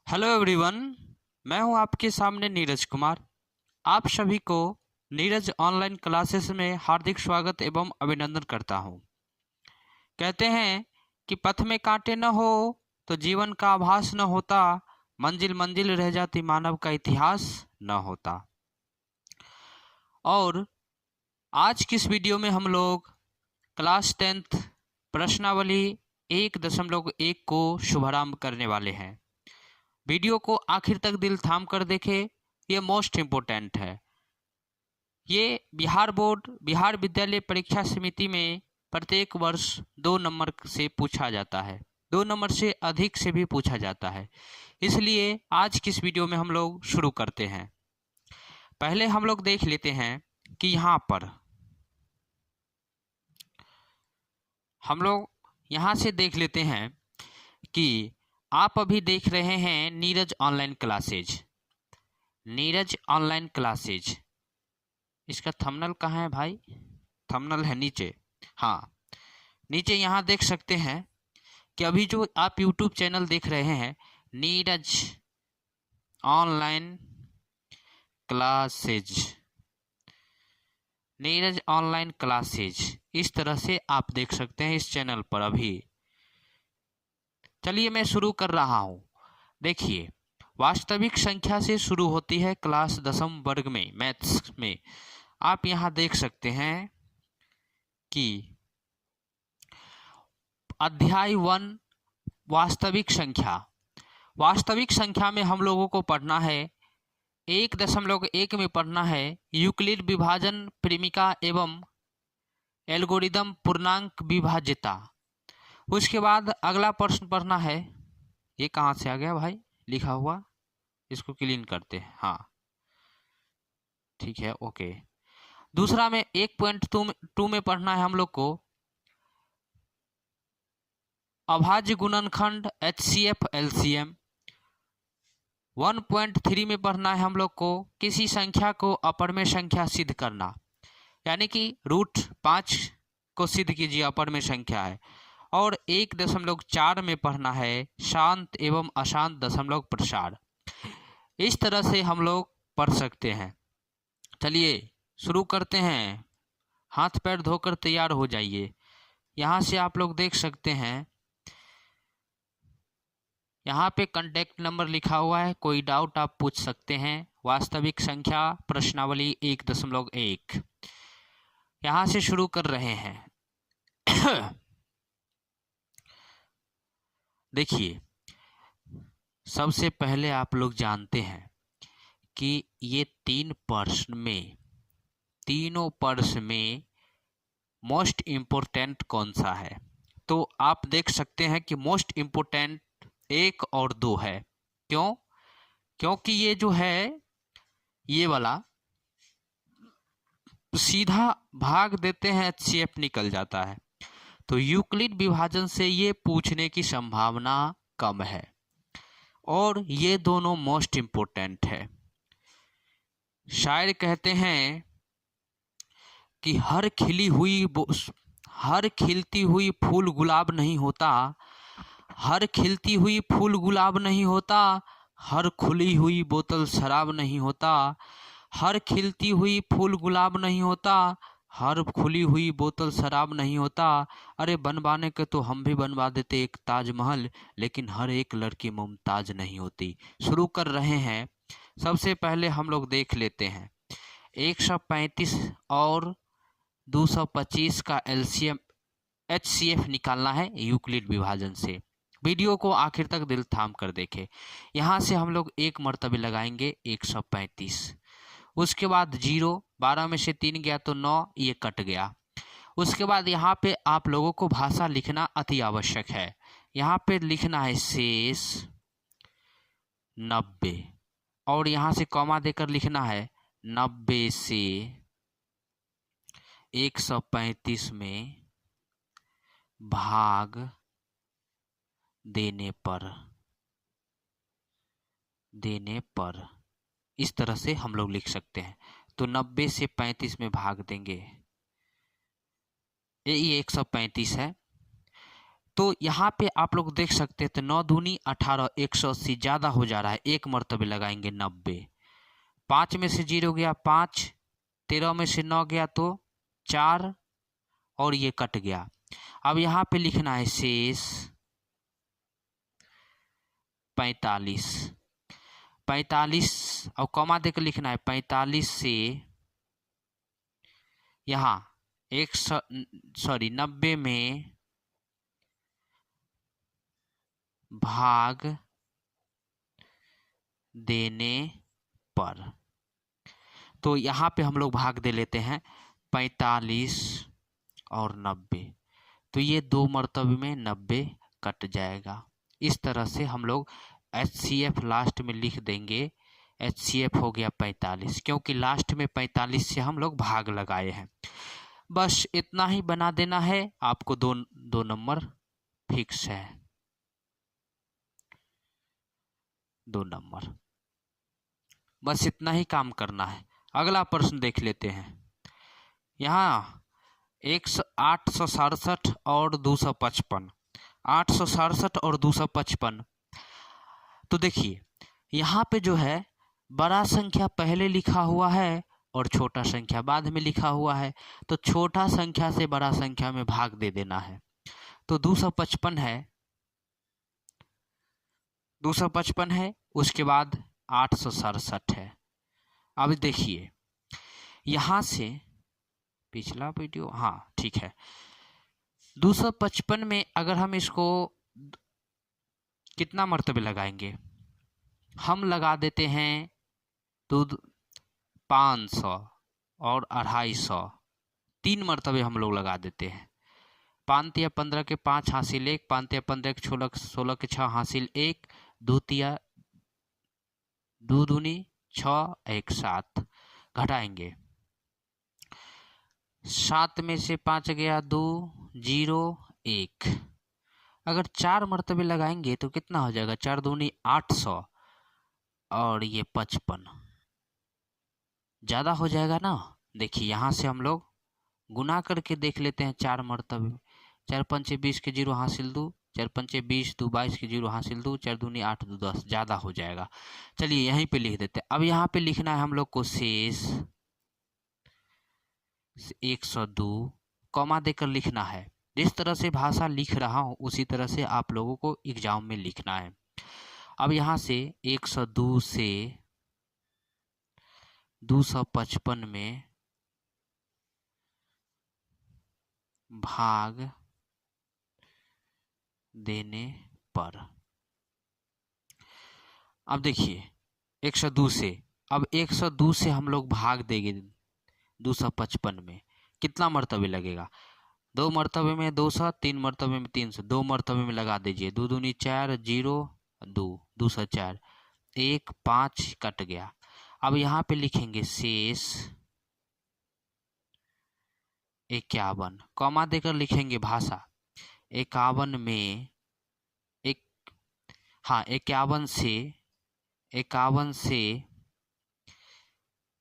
Hello everyone. मैं हूं आपके सामने नीरज कुमार। आप सभी को नीरज ऑनलाइन क्लासेस में हार्दिक स्वागत एवं अभिनंदन करता हूं। कहते हैं कि पथ में कांटे न हो तो जीवन का आभास न होता, मंजिल मंजिल रह जाती मानव का इतिहास न होता। और आज की इस वीडियो में हम लोग क्लास 10th प्रश्नावली 1.1 को शुभारंभ करने वाले हैं। वीडियो को आखिर तक दिल थाम कर देखें, ये मोस्ट इम्पोर्टेंट है। ये बिहार बोर्ड बिहार विद्यालय परीक्षा समिति में प्रत्येक वर्ष 2 नंबर से पूछा जाता है, 2 नंबर से अधिक से भी पूछा जाता है। इसलिए आज की इस वीडियो में हम लोग शुरू करते हैं। पहले हम लोग देख लेते हैं कि यहाँ पर हम लोग यहाँ से देख लेते हैं कि आप अभी देख रहे हैं Neeraj online classes. Neeraj online classes, इसका थंबनेल कहाँ है भाई? थंबनेल है नीचे। हाँ, नीचे यहाँ देख सकते हैं कि अभी जो आप यूट्यूब चैनल देख रहे हैं Neeraj online classes, Neeraj online classes, इस तरह से आप देख सकते हैं इस चैनल पर। अभी चलिए मैं शुरू कर रहा हूँ। देखिए, वास्तविक संख्या से शुरू होती है क्लास 10वीं वर्ग में मैथ्स में। आप यहाँ देख सकते हैं कि अध्याय 1 वास्तविक संख्या। वास्तविक संख्या में हम लोगों को पढ़ना है 1.1 में पढ़ना है यूक्लिड विभाजन प्रेमिका एवं एल्गोरिदम पूर्णांक विभाज्यता। उसके बाद अगला प्रश्न पढ़ना है, ये कहाँ से आ गया भाई लिखा हुआ, इसको क्लीन करते हैं। हाँ ठीक है, ओके। दूसरा में 1.2 में पढ़ना है हम लोग को अभाज्य गुणनखंड HCF LCM। 1.3 में पढ़ना है हम लोग को किसी संख्या को अपरमेय संख्या सिद्ध करना, यानी कि √5 को सिद्ध कीजिए अपरमेय संख्या है। और 1.4 में पढ़ना है शांत एवं अशांत दशमलव प्रसार। इस तरह से हम लोग पढ़ सकते हैं। चलिए शुरू करते हैं। हाथ पैर धोकर तैयार हो जाइए। यहाँ से आप लोग देख सकते हैं, यहाँ पे कांटेक्ट नंबर लिखा हुआ है, कोई डाउट आप पूछ सकते हैं। वास्तविक संख्या प्रश्नावली 1.1 यहाँ से शुरू कर रहे हैं। देखिए, सबसे पहले आप लोग जानते हैं कि ये 3 प्रश्न में, तीनों प्रश्न में मोस्ट इम्पोर्टेंट कौन सा है? तो आप देख सकते हैं कि मोस्ट इम्पोर्टेंट 1 और 2 है। क्यों? क्योंकि ये जो है ये वाला सीधा भाग देते हैं HCF निकल जाता है, तो यूक्लिड विभाजन से ये पूछने की संभावना कम है। और ये दोनों मोस्ट इम्पोर्टेंट है। शायर कहते हैं कि हर खिलती हुई फूल गुलाब नहीं होता, हर खिलती हुई फूल गुलाब नहीं होता, हर खुली हुई बोतल शराब नहीं होता, हर खिलती हुई फूल गुलाब नहीं होता, हर खुली हुई बोतल शराब नहीं होता। अरे बनवाने के तो हम भी बनवा देते एक ताजमहल, लेकिन हर एक लड़की मुमताज नहीं होती। शुरू कर रहे हैं। सबसे पहले हम लोग देख लेते हैं 135 और 225 का LCM HCF निकालना है यूक्लिड विभाजन से। वीडियो को आखिर तक दिल थाम कर देखें। यहाँ से हम लोग एक मर्तबे लगाएंगे 135, उसके बाद 0, 12 में से 3 गया तो 9, ये कट गया। उसके बाद यहाँ पे आप लोगों को भाषा लिखना अति आवश्यक है। यहाँ पे लिखना है शेष 90, और यहाँ से कॉमा देकर लिखना है 90 से 135 में भाग देने पर इस तरह से हम लोग लिख सकते हैं। तो 90 से 35 में भाग देंगे, ये 135 है। तो यहाँ पे आप लोग देख सकते हैं, तो 9 दूनी 18, 180 ज़्यादा हो जा रहा है। एक मरतबे लगाएंगे 90, 5 में से 0 गया 5, 13 में से 9 गया तो 4 और ये कट गया। अब यहाँ पे लिखना है शेष 45, 45 और कॉमा देकर लिखना है 45 से यहाँ 90 में भाग देने पर। तो यहाँ पे हम लोग भाग दे लेते हैं 45 और 90, तो ये 2 मरतबे में 90 कट जाएगा। इस तरह से हम लोग HCF लास्ट में लिख देंगे। HCF हो गया 45, क्योंकि लास्ट में 45 से हम लोग भाग लगाए हैं। बस इतना ही बना देना है आपको। दो नंबर फिक्स है, 2 नंबर, बस इतना ही काम करना है। अगला प्रश्न देख लेते हैं। यहाँ 867 और 255, 867 और 255। तो देखिए यहाँ पे जो है बड़ा संख्या पहले लिखा हुआ है और छोटा संख्या बाद में लिखा हुआ है, तो छोटा संख्या से बड़ा संख्या में भाग दे देना है। तो 255 है, 255 है, उसके बाद 867 है। अब देखिए यहाँ से पिछला वीडियो, हाँ ठीक है, 255 में अगर हम इसको कितना मर्तबे लगाएंगे, हम लगा देते हैं तो 500 और 250, 3 मरतबे हम लोग लगा देते हैं। 5 तिया 15 के 5 हासिल 1, 5 तिया 15 के 16 के 6 हासिल 1, 2 तिया 2 दूनी 6, 1 7, घटाएंगे 7 में से 5 गया 2, 0 1। अगर 4 मरतबे लगाएंगे तो कितना हो जाएगा, 4 दूनी 800 और ये 55, ज़्यादा हो जाएगा ना। देखिए यहाँ से हम लोग गुना करके देख लेते हैं 4 मरतबे। 4 पंचे 20 के 0 हासिल 2, 4 पंचे 20, 2 22 के 0 हासिल 2, 4 दूनी 8, 2 10, ज़्यादा हो जाएगा। चलिए यहीं पे लिख देते हैं। अब यहाँ पे लिखना है हम लोग को शेष 102, कॉमा देकर लिखना है। जिस तरह से भाषा लिख रहा हूँ उसी तरह से आप लोगों को एग्जाम में लिखना है। अब यहाँ से 102 से 255 में भाग देने पर, अब देखिए 102 से, अब 102 से हम लोग भाग देंगे 255 में, कितना मरतबे लगेगा, 2 मरतबे में 200, 3 मरतबे में 300, 2 मरतबे में लगा दीजिए। 2 दूनी 4, 0 2, 204, 1 5 कट गया। अब यहाँ पे लिखेंगे शेष 51, कॉमा देकर लिखेंगे भाषा 51 में 51 से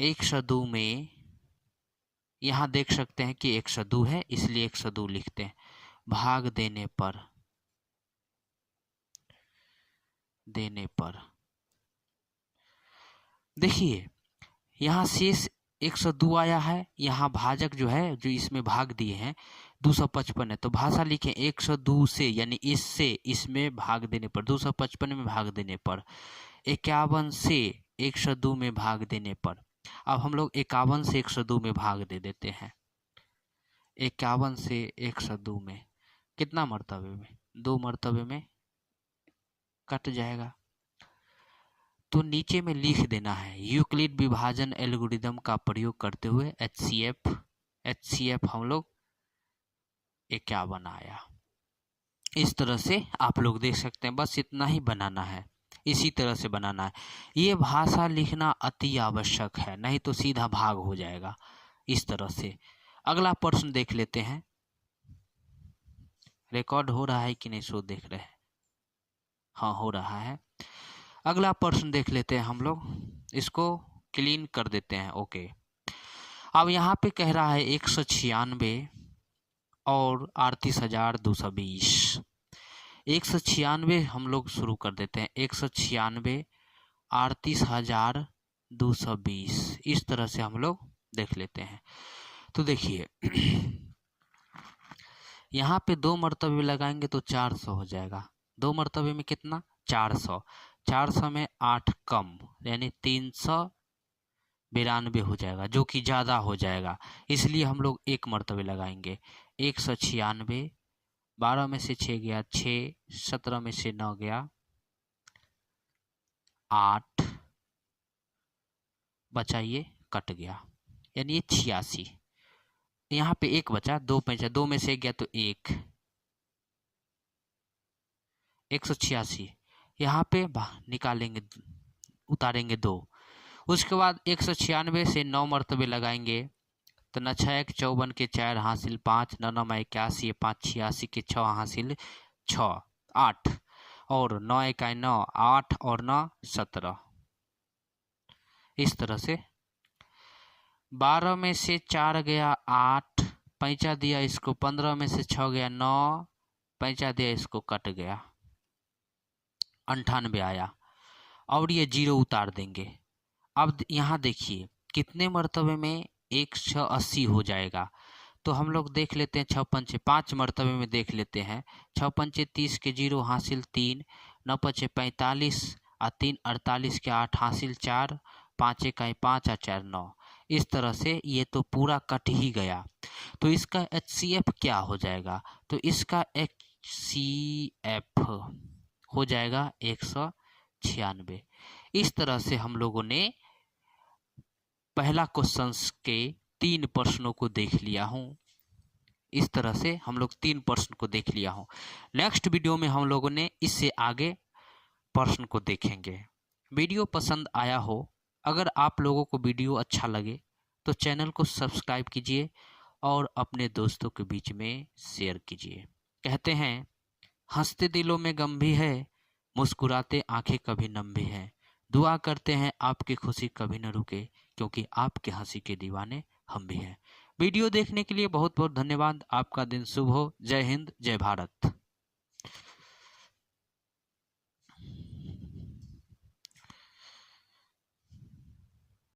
102 में, यहाँ देख सकते हैं कि 102 है इसलिए 102 लिखते हैं। भाग देने पर देखिए यहाँ शेष 102 आया है, यहाँ भाजक जो है जो इसमें भाग दिए हैं 255 है, तो भाषा लिखें 102 से, यानी इससे इसमें भाग देने पर, 255 में भाग देने पर, 51 से 102 में भाग देने पर। अब हम लोग 51 से 102 में भाग दे देते हैं। 51 से 102 में कितना मरतबे में, 2 मरतबे में कट जाएगा। तो नीचे में लिख देना है यूक्लिड विभाजन एल्गोरिदम का प्रयोग करते हुए HCF हम लोग 51 आया। इस तरह से आप लोग देख सकते हैं, बस इतना ही बनाना है, इसी तरह से बनाना है। ये भाषा लिखना अति आवश्यक है, नहीं तो सीधा भाग हो जाएगा इस तरह से। अगला प्रश्न देख लेते हैं। रिकॉर्ड हो रहा है कि नहीं, सो देख रहे हैं, हाँ हो रहा है। अगला प्रश्न देख लेते हैं हम लोग, इसको क्लीन कर देते हैं। ओके, अब यहाँ पे कह रहा है 196 और 38,220। 196 हम लोग शुरू कर देते हैं। 196 38,220 इस तरह से हम लोग देख लेते हैं। तो देखिए यहाँ पे 2 मर्तबे लगाएंगे तो 400 हो जाएगा। 2 मर्तबे में कितना? 400। 400 में 8 कम यानी 392 हो जाएगा, जो कि ज़्यादा हो जाएगा, इसलिए हम लोग 1 मर्तबे लगाएंगे। 196, 12 में से 6 गया 6, 17 में से 9 गया 8, बचा ये कट गया यानी ये 86। यहाँ पे 1 बचा, 2 बचा, 2 में से 1 गया तो 1, 186। यहाँ पे निकालेंगे, उतारेंगे 2। उसके बाद 196 से 9 मरतबे लगाएंगे तो 9 6 1 54 के 4 हासिल 5, 9 9 81, 5 86 के 6 हासिल 6 8, और 9 1 9 8 और 9 17। इस तरह से 12 में से 4 गया 8, पैंचा दिया इसको, 15 में से 6 गया 9, पैंचा दिया इसको, कट गया 98 आया, और ये 0 उतार देंगे। अब यहाँ देखिए कितने मरतबे में 180 हो जाएगा, तो हम लोग देख लेते हैं 6 पंचे 5 मरतबे में देख लेते हैं। 6 पंचे 30 के 0 हासिल 3, 9 पंचे 45 और 3 48 के 8 हासिल 4, 5 1 5 और 4 9। इस तरह से ये तो पूरा कट ही गया। तो इसका HCF क्या हो जाएगा? तो इसका HCF हो जाएगा 196। इस तरह से हम लोगों ने पहला क्वेश्चन के 3 प्रश्नों को देख लिया हूँ। इस तरह से हम लोग 3 प्रश्न को देख लिया हूँ। नेक्स्ट वीडियो में हम लोगों ने इससे आगे प्रश्न को देखेंगे। वीडियो पसंद आया हो, अगर आप लोगों को वीडियो अच्छा लगे तो चैनल को सब्सक्राइब कीजिए और अपने दोस्तों के बीच में शेयर कीजिए। कहते हैं हंसते दिलों में गम भी है, मुस्कुराते आंखें कभी नम भी हैं। दुआ करते हैं आपकी खुशी कभी न रुके, क्योंकि आपके हंसी के दीवाने हम भी हैं। वीडियो देखने के लिए बहुत बहुत धन्यवाद। आपका दिन शुभ हो। जय हिंद, जय भारत।